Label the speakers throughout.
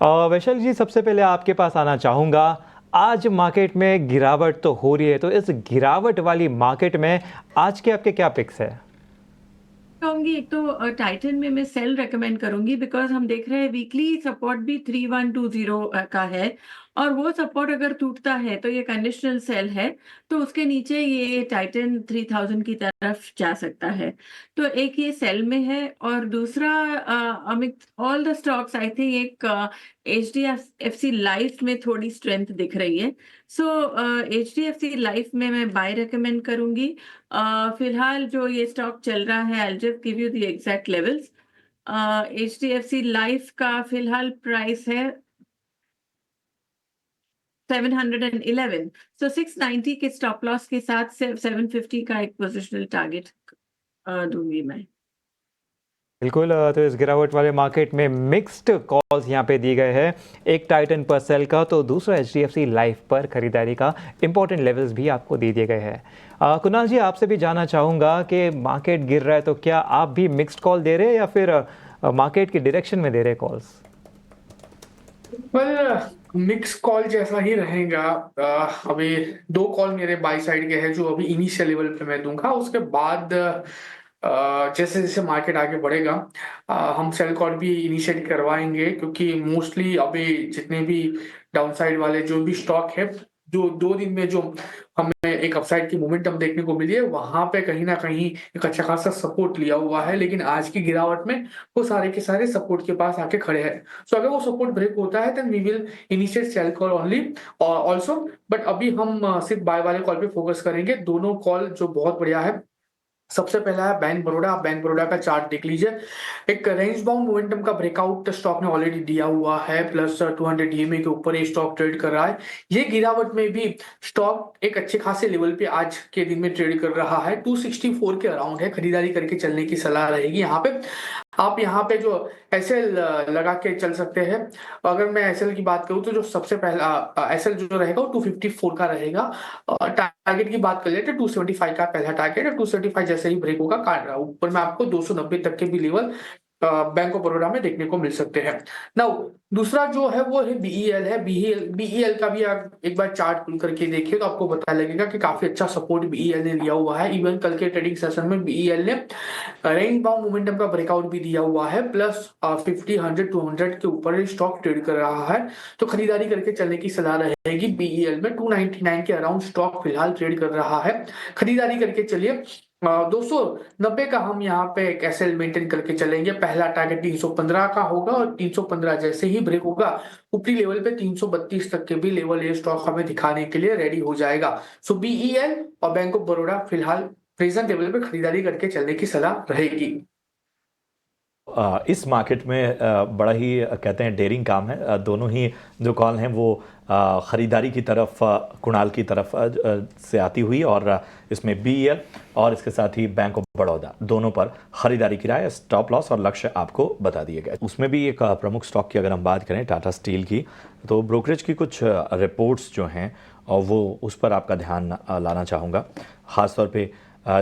Speaker 1: वैशाल जी, सबसे पहले आपके पास आना चाहूँगा। आज मार्केट में गिरावट तो हो रही है, तो इस गिरावट वाली मार्केट में आज के आपके क्या पिक्स है?
Speaker 2: कहूंगी एक तो टाइटन में मैं सेल रेकमेंड करूंगी बिकॉज हम देख रहे हैं वीकली सपोर्ट भी 3120 का है। और वो सपोर्ट अगर टूटता है तो ये कंडीशनल सेल है। तो उसके नीचे ये टाइटन 3000 की तरफ जा सकता है। तो एक ये सेल में है और दूसरा Amit all the stocks I think एक H D F C life में थोड़ी स्ट्रेंथ दिख रही है। So H D F C life में मैं बाय रेकमेंड करूंगी। फिलहाल जो ये स्टॉक चल रहा है I just give you the exact levels. H D F C life का फिलहाल प्राइस है 711। सो 690 के स्टॉप लॉस के साथ 750 का एक पोजिशनल टारगेट दूंगी मैं।
Speaker 1: बिल्कुल। तो इस गिरावट वाले मार्केट में मिक्स्ड कॉल्स यहाँ पे दिए गए हैं। एक टाइटन पर सेल का, तो दूसरा एचडीएफसी लाइफ पर खरीदारी का इंपॉर्टेंट लेवल्स भी आपको दे दिए गए हैं। कुणाल जी, आपसे भी जानना चाहूँगा कि मार्केट गिर रहा है तो क्या आप भी मिक्स्ड कॉल दे रहे हैं या फिर मार्केट की डायरेक्शन में दे रहे कॉल्स?
Speaker 3: वेल, मिक्स कॉल जैसा ही रहेगा। अभी दो कॉल मेरे बाई साइड के हैं जो अभी इनिशियल लेवल पे मैं दूंगा। उसके बाद जैसे जैसे मार्केट आगे बढ़ेगा हम सेल कॉल भी इनिशिएट करवाएंगे, क्योंकि मोस्टली अभी जितने भी डाउनसाइड वाले जो भी स्टॉक है, जो 2 दिन में जो हमें एक अपसाइड की मोमेंटम देखने को मिली है, वहां पे कहीं ना कहीं एक अच्छा खासा सपोर्ट लिया हुआ है। लेकिन आज की गिरावट में वो सारे के सारे सपोर्ट के पास आके खड़े हैं। सो अगर वो सपोर्ट ब्रेक होता है then we will initiate sell call only also. But अभी हम सिर्फ बाय वाले कॉल पे फोकस करेंगे। दोनों कॉल जो बहुत बढ़िया है। सबसे पहला है बैंक बड़ौदा। आप बैंक बड़ौदा का चार्ट देख लीजिए। एक रेंज बाउंड मोमेंटम का ब्रेकआउट स्टॉक ने ऑलरेडी दिया हुआ है। प्लस 200 डीएमए के ऊपर ये स्टॉक ट्रेड कर रहा है। ये गिरावट में भी स्टॉक एक अच्छे खासे लेवल पे आज के दिन में ट्रेड कर रहा है। 264 के अराउंड है। खरीदारी करके चलने की सलाह रहेगी यहाँ पे। आप यहाँ पे जो एसएल लगा के चल सकते हैं। अगर मैं एसएल की बात करूँ तो जो सबसे पहला एसएल जो रहेगा वो 254 का रहेगा। टारगेट की बात कर लेते हैं 275 का पहला टारगेट है। 275 जैसे ही ब्रेक होगा ऊपर में आपको 290 तक के भी लेवल बैंक ऑफ बड़ौदा में देखने को मिल सकते हैं। नाउ दूसरा जो है वो है बीईएल है। बीईएल का भी आप एक बार चार्ट खुल करके देखिए तो आपको पता लगेगा कि काफी अच्छा सपोर्ट बीईएल ने लिया हुआ है। इवन कल के ट्रेडिंग सेशन में बीईएल ने रेंज बाउंड मोमेंटम का ब्रेकआउट भी दिया हुआ है। प्लस 50 100 200 के ऊपर स्टॉक ट्रेड कर रहा है। तो खरीदारी करके चलने की सलाह रहेगी। बीईएल में 299 के अराउंड स्टॉक फिलहाल ट्रेड कर रहा है। खरीदारी करके चलिए। 290 का हम यहाँ पे एक एसएल मेंटेन करके चलेंगे। पहला टारगेट 315 का होगा और 315 जैसे ही ब्रेक होगा ऊपरी लेवल पे 332 तक के भी लेवल ये स्टॉक हमें दिखाने के लिए रेडी हो जाएगा। सो बीईएल और बैंक ऑफ बड़ौदा फिलहाल प्रेजेंट लेवल पे खरीदारी करके चलने की सलाह रहेगी।
Speaker 4: इस मार्केट में बड़ा ही कहते हैं डेयरिंग काम है। दोनों ही जो कॉल हैं वो ख़रीदारी की तरफ कुणाल की तरफ से आती हुई, और इसमें बीईएल और इसके साथ ही बैंक ऑफ बड़ौदा दोनों पर ख़रीदारी की राय, स्टॉप लॉस और लक्ष्य आपको बता दिए गए। उसमें भी एक प्रमुख स्टॉक की अगर हम बात करें टाटा स्टील की, तो ब्रोकरेज की कुछ रिपोर्ट्स जो हैं और वो उस पर आपका ध्यान लाना चाहूँगा। ख़ासतौर पर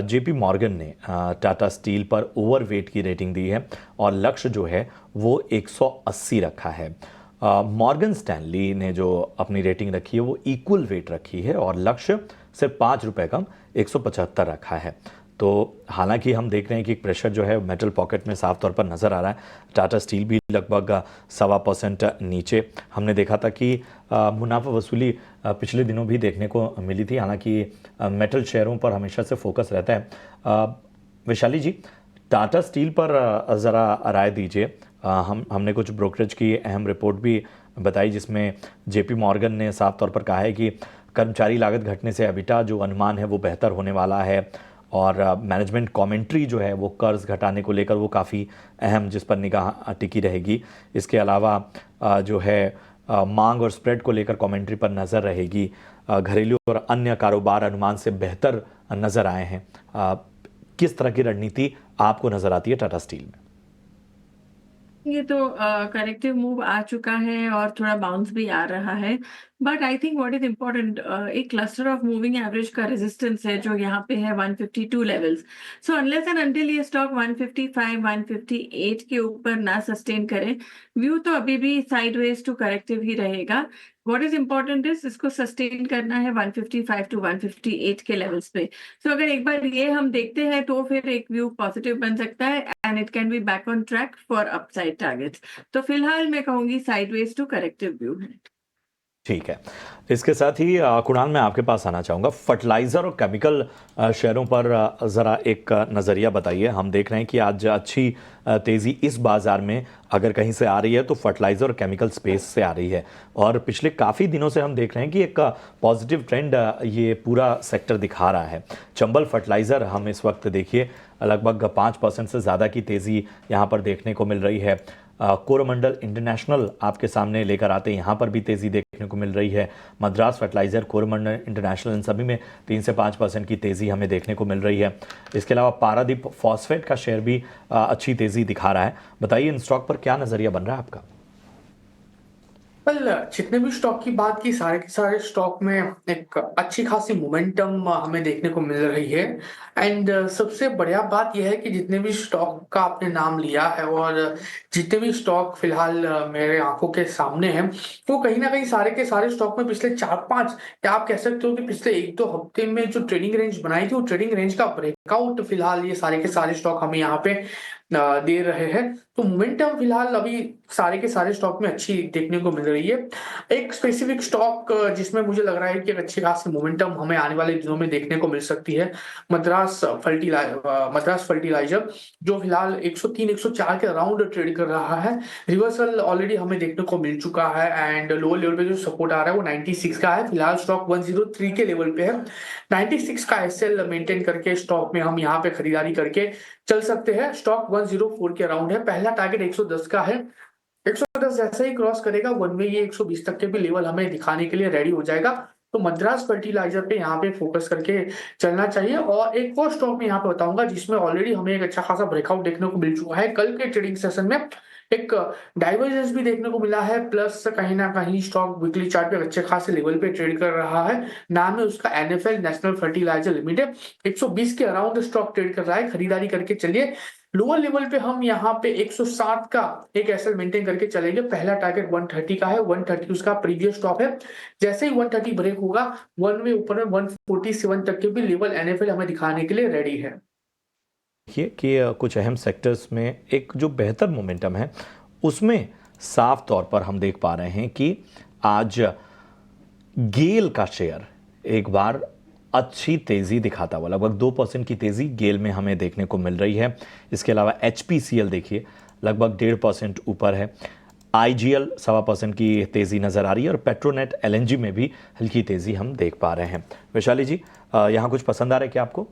Speaker 4: जेपी मॉर्गन ने टाटा स्टील पर ओवरवेट की रेटिंग दी है और लक्ष्य जो है वो 180 रखा है। मॉर्गन स्टैनली ने जो अपनी रेटिंग रखी है वो इक्वल वेट रखी है और लक्ष्य सिर्फ 5 रुपये कम 175 रखा है। तो हालांकि हम देख रहे हैं कि प्रेशर जो है मेटल पॉकेट में साफ तौर पर नज़र आ रहा है। टाटा स्टील भी लगभग 1.25% नीचे। हमने देखा था कि मुनाफा वसूली पिछले दिनों भी देखने को मिली थी। हालांकि मेटल शेयरों पर हमेशा से फोकस रहता है। वैशाली जी, टाटा स्टील पर ज़रा राय दीजिए। हमने कुछ ब्रोकरेज की अहम रिपोर्ट भी बताई जिसमें जेपी मॉर्गन ने साफ तौर पर कहा है कि कर्मचारी लागत घटने से एबिटा जो अनुमान है वो बेहतर होने वाला है, और मैनेजमेंट कमेंट्री जो है वो कर्ज घटाने को लेकर वो काफ़ी अहम, जिस पर निगाह टिकी रहेगी। इसके अलावा जो है मांग और स्प्रेड को लेकर कमेंट्री पर नज़र रहेगी। घरेलू और अन्य कारोबार अनुमान से बेहतर नज़र आए हैं। किस तरह की रणनीति आपको नज़र आती है टाटा स्टील में?
Speaker 2: ये तो करेक्टिव मूव आ चुका है और थोड़ा बाउंस भी आ रहा है, but I think what is important, एक क्लस्टर ऑफ मूविंग एवरेज का रेजिस्टेंस है जो यहाँ पे है 152 levels. So unless and until ये स्टॉक 155 158 के ऊपर ना सस्टेन करे, व्यू तो अभी भी साइडवेज टू करेक्टिव ही रहेगा। व्हाट इज इम्पोर्टेंट इज इसको सस्टेन करना है 155 टू 158 के लेवल्स पे। सो अगर एक बार ये हम देखते हैं तो फिर एक व्यू पॉजिटिव बन सकता है and it can be back on track for upside targets. तो फिलहाल मैं कहूंगी साइडवेज टू करेक्टिव व्यू है।
Speaker 4: ठीक है। इसके साथ ही कुणाल, मैं आपके पास आना चाहूँगा। फर्टिलाइज़र और केमिकल शेयरों पर ज़रा एक नज़रिया बताइए। हम देख रहे हैं कि आज अच्छी तेज़ी इस बाज़ार में अगर कहीं से आ रही है तो फर्टिलाइज़र और केमिकल स्पेस से आ रही है, और पिछले काफ़ी दिनों से हम देख रहे हैं कि एक पॉजिटिव ट्रेंड ये पूरा सेक्टर दिखा रहा है। चंबल फर्टिलाइज़र हम इस वक्त देखिए लगभग 5% से ज़्यादा की तेज़ी यहाँ पर देखने को मिल रही है। कोरोमंडल इंटरनेशनल आपके सामने लेकर आते हैं, यहाँ पर भी तेज़ी देखने को मिल रही है। मद्रास फर्टिलाइज़र, कोरोमंडल इंटरनेशनल, इन सभी में 3 से 5% की तेज़ी हमें देखने को मिल रही है। इसके अलावा पारादीप फॉस्फेट का शेयर भी अच्छी तेज़ी दिखा रहा है। बताइए इन स्टॉक पर क्या नज़रिया बन रहा है आपका?
Speaker 3: कल जितने भी स्टॉक की बात की, सारे के सारे स्टॉक में एक अच्छी खासी मोमेंटम हमें देखने को मिल रही है। एंड सबसे बढ़िया बात यह है कि जितने भी स्टॉक का आपने नाम लिया है और जितने भी स्टॉक फिलहाल मेरे आंखों के सामने हैं, वो कहीं ना कहीं सारे के सारे स्टॉक में पिछले 4-5, या आप कह सकते हो कि पिछले 1-2 हफ्ते में जो ट्रेडिंग रेंज बनाई थी, वो ट्रेडिंग रेंज का ब्रेकआउट फिलहाल ये सारे के सारे स्टॉक हमें यहाँ पे दे रहे हैं। तो मोमेंटम फिलहाल अभी सारे के सारे स्टॉक में अच्छी देखने को मिल रही है। एक स्पेसिफिक स्टॉक जिसमें मुझे लग रहा है कि एक अच्छी खासी मोमेंटम हमें आने वाले दिनों में देखने को मिल सकती है, मद्रास फर्टिलाइजर, जो फिलहाल 103 104 के अराउंड ट्रेड कर रहा है। रिवर्सल ऑलरेडी हमें देखने को मिल चुका है एंड लोअर लेवल पे जो सपोर्ट आ रहा है वो 96 का है। फिलहाल स्टॉक 103 के लेवल पे है। 96 का एसएल मेंटेन करके स्टॉक में हम यहाँ पे खरीदारी करके चल सकते हैं। स्टॉक 104 के अराउंड है। पहला टारगेट 110 का है। 110 जैसे ही क्रॉस करेगा, वन में ये 120 तक के भी लेवल हमें दिखाने के लिए रेडी हो जाएगा। तो मद्रास फर्टिलाइजर पे यहाँ पे फोकस करके चलना चाहिए। और एक और स्टॉक में यहाँ पे बताऊंगा जिसमें ऑलरेडी हमें एक अच्छा खासा ब्रेकआउट देखने को मिल चुका है। कल के ट्रेडिंग सेशन में एक डाइवर्जेंस भी देखने को मिला है, प्लस कहीं ना कहीं स्टॉक वीकली चार्ट पे अच्छे खासे लेवल पे ट्रेड कर रहा है। नाम है उसका एनएफएल, नेशनल फर्टिलाइजर लिमिटेड। 120 के अराउंड स्टॉक ट्रेड कर रहा है। खरीदारी करके चलिए। लोअर लेवल पे हम यहाँ पे 107 का एक एसएल मेंटेन करके चलेंगे। पहला टारगेट 130 का है। 130 उसका प्रीवियस स्टॉप है। जैसे ही 130 ब्रेक होगा, वन में ऊपर में 147 तक के भी लेवल एनएफएल हमें दिखाने के लिए रेडी है।
Speaker 4: देखिए कि कुछ अहम सेक्टर्स में एक जो बेहतर मोमेंटम है उसमें साफ तौर पर हम देख पा रहे हैं कि आज गेल का शेयर एक बार अच्छी तेज़ी दिखाता हुआ, लगभग 2% की तेज़ी गेल में हमें देखने को मिल रही है। इसके अलावा HPCL देखिए लगभग 1.5% ऊपर है। IGL 1.25% की तेज़ी नज़र आ रही है और पेट्रोनेट LNG में भी हल्की तेज़ी हम देख पा रहे हैं। वैशाली जी, यहाँ कुछ पसंद आ रहा है क्या आपको?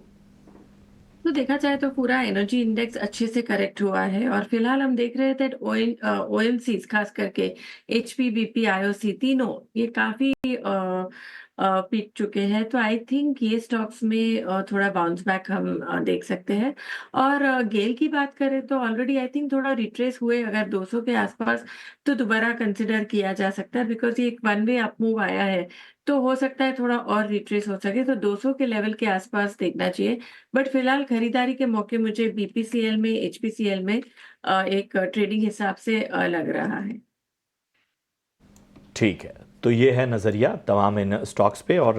Speaker 2: तो देखा जाए तो पूरा एनर्जी इंडेक्स अच्छे से करेक्ट हुआ है और फिलहाल हम देख रहे थे ओएनसी खास करके एचपी बीपी आईओसी तीनों ये काफी पीक चुके हैं। तो आई थिंक ये स्टॉक्स में थोड़ा बाउंस बैक हम देख सकते हैं। और गेल की बात करें तो ऑलरेडी आई थिंक थोड़ा रिट्रेस हुए अगर 200 के आसपास, तो दोबारा कंसिडर किया जा सकता है बिकॉज ये एक वन वे अप मूव आया है। तो हो सकता है थोड़ा और रिट्रेस हो सके, तो 200 के लेवल के आसपास देखना चाहिए। बट फिलहाल खरीदारी के मौके मुझे बीपीसीएल में, एचपीसीएल में एक ट्रेडिंग हिसाब से लग रहा है।
Speaker 4: ठीक है, तो ये है नज़रिया तमाम इन स्टॉक्स पे। और